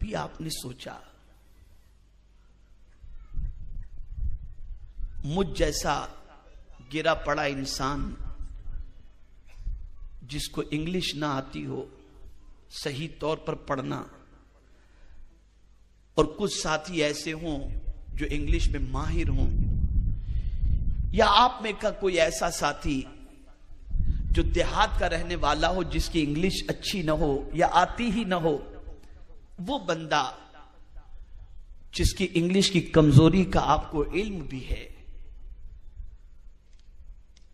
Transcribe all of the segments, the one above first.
بھی آپ نے سوچا مجھ جیسا گرا پڑا انسان جس کو انگلش نہ آتی ہو صحیح طور پر پڑھنا، اور کچھ ساتھی ایسے ہوں جو انگلش میں ماہر ہوں، یا آپ میں کا کوئی ایسا ساتھی جو دیہات کا رہنے والا ہو جس کی انگلش اچھی نہ ہو یا آتی ہی نہ ہو، وہ بندہ جس کی انگلش کی کمزوری کا آپ کو علم بھی ہے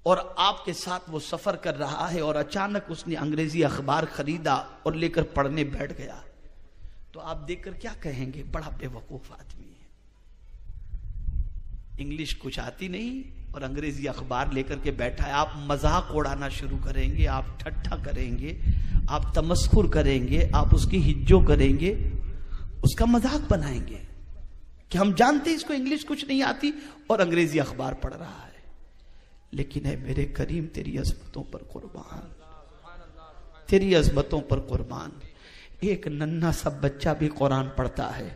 اور آپ کے ساتھ وہ سفر کر رہا ہے اور اچانک اس نے انگریزی اخبار خریدا اور لے کر پڑھنے بیٹھ گیا، تو آپ دیکھ کر کیا کہیں گے؟ بڑا بے وقوف آدمی ہے، انگلش کچھ آتی نہیں اور انگریزی اخبار لے کر کے بیٹھا ہے۔ آپ مذاق اڑانا شروع کریں گے، آپ ٹھٹھا کریں گے، آپ تمسخر کریں گے، آپ اس کی ہجو کریں گے، اس کا مذاق بنائیں گے کہ ہم جانتے ہیں اس کو انگلش کچھ نہیں آتی اور انگریزی اخبار پڑھ رہا ہے۔ لیکن اے میرے کریم تیری عظمتوں پر قربان، تیری عظمتوں پر قربان، ایک ننھا سا بچہ بھی قرآن پڑھتا ہے،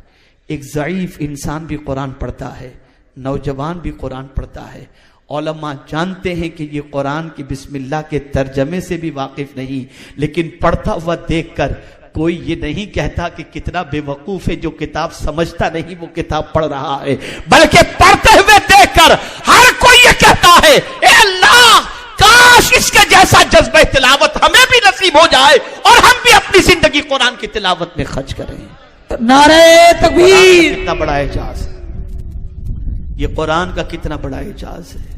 ایک ضعیف انسان بھی قرآن پڑھتا ہے، نوجوان بھی قرآن پڑھتا ہے۔ علماء جانتے ہیں کہ یہ قرآن کی بسم اللہ کے ترجمے سے بھی واقف نہیں، لیکن پڑھتا ہوا دیکھ کر کوئی یہ نہیں کہتا کہ کتنا بے وقوف ہے جو کتاب سمجھتا نہیں وہ کتاب پڑھ رہا ہے، بلکہ پڑھتے ہوئے دیکھ کر ہر کوئی یہ کہتا ہے اے اللہ کاش اس کے جیسا جذبہ تلاوت ہمیں بھی نصیب ہو جائے اور ہم بھی اپنی زندگی قرآن کی تلاوت میں خرچ کریں۔ نعرہ تکبیر! کتنا بڑا اعجاز ہے یہ، قرآن کا کتنا بڑا اعجاز ہے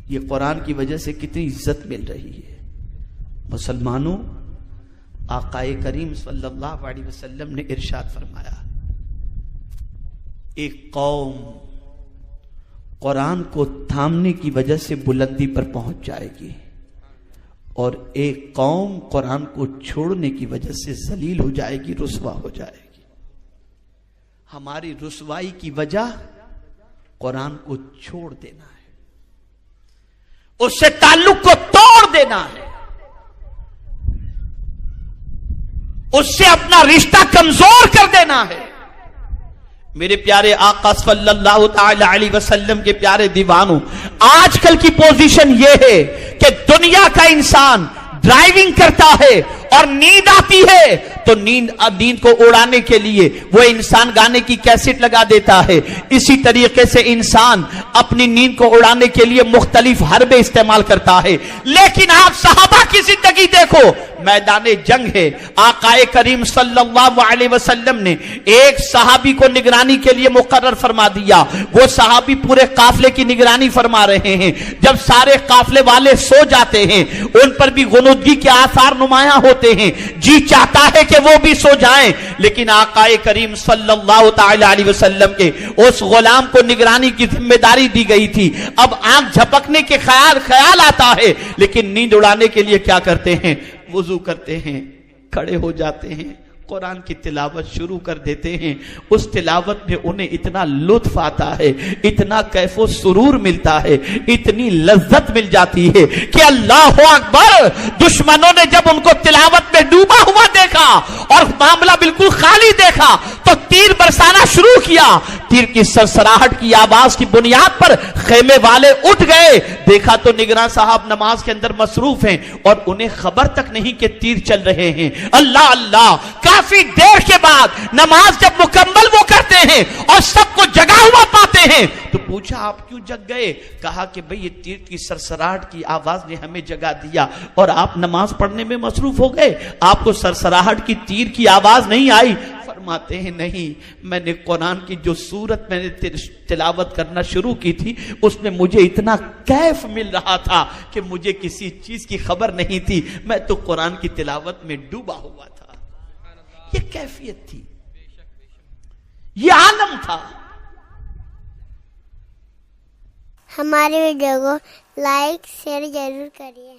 یہ، قرآن کی وجہ سے کتنی عزت مل رہی ہے۔ مسلمانوں، آقا کریم صلی اللہ علیہ وسلم نے ارشاد فرمایا ایک قوم قرآن کو تھامنے کی وجہ سے بلندی پر پہنچ جائے گی اور ایک قوم قرآن کو چھوڑنے کی وجہ سے ذلیل ہو جائے گی، رسوا ہو جائے گی۔ ہماری رسوائی کی وجہ قرآن کو چھوڑ دینا ہے، اس سے تعلق کو توڑ دینا ہے، اس سے اپنا رشتہ کمزور کر دینا ہے۔ میرے پیارے آقا صلی اللہ تعالی علیہ وسلم کے پیارے دیوانوں، آج کل کی پوزیشن یہ ہے کہ دنیا کا انسان ڈرائیونگ کرتا ہے اور نیند آتی ہے تو نیند کو اڑانے کے لیے وہ انسان گانے کی کیسٹ لگا دیتا ہے، اسی طریقے سے انسان اپنی نیند کو اڑانے کے لیے مختلف حربے استعمال کرتا ہے۔ لیکن آپ صحابہ کی زندگی دیکھو، میدان جنگ ہے، آقا کریم صلی اللہ علیہ وسلم نے ایک صحابی کو نگرانی کے لیے مقرر فرما دیا، وہ صحابی پورے قافلے کی نگرانی فرما رہے ہیں۔ جب سارے قافلے والے سو جاتے ہیں، ان پر بھی غنودگی کے آثار نمایاں ہوتے ہیں، جی چاہتا ہے کہ وہ بھی سو جائیں، لیکن آقا کریم صلی اللہ تعالی علیہ وسلم کے اس غلام کو نگرانی کی ذمہ داری دی گئی تھی۔ اب آنکھ جھپکنے کے خیال آتا ہے، لیکن نیند اڑانے کے لیے کیا کرتے ہیں؟ وضو کرتے ہیں، کھڑے ہو جاتے ہیں، قرآن کی تلاوت شروع کر دیتے ہیں۔ اس تلاوت میں انہیں اتنا لطف آتا ہے، اتنا کیف و سرور ملتا ہے، اتنی لذت مل جاتی ہے کہ اللہ اکبر! دشمنوں نے جب ان کو تلاوت میں ڈوبا ہوا دیکھا اور معاملہ بالکل خالی دیکھا تو تیر برسانا شروع کیا۔ تیر کی سرسراہٹ کی آواز کی بنیاد پر خیمے والے اٹھ گئے، دیکھا تو نگراں صاحب نماز کے اندر مصروف ہیں اور انہیں خبر تک نہیں کہ تیر چل رہے ہیں۔ اللہ اللہ! کافی دیر کے بعد نماز جب مکمل وہ کرتے ہیں اور سب کو جگا ہوا پاتے ہیں تو پوچھا آپ کیوں جگ گئے؟ کہا کہ بھئی یہ تیر کی سرسراہٹ کی آواز نے ہمیں جگا دیا اور آپ نماز پڑھنے میں مصروف ہو گئے، آپ کو سرسراہٹ کی تیر کی آواز نہیں آئی؟ فرماتے ہیں نہیں، میں نے قرآن کی جو سورت میں نے تلاوت کرنا شروع کی تھی اس میں مجھے اتنا کیف مل رہا تھا کہ مجھے کسی چیز کی خبر نہیں تھی، میں تو قرآن کی تلاوت میں ڈوبا ہوا تھا۔ یہ کیفیت تھی، یہ عالم تھا۔ ہمارے ویڈیو کو لائک شیئر ضرور کریے۔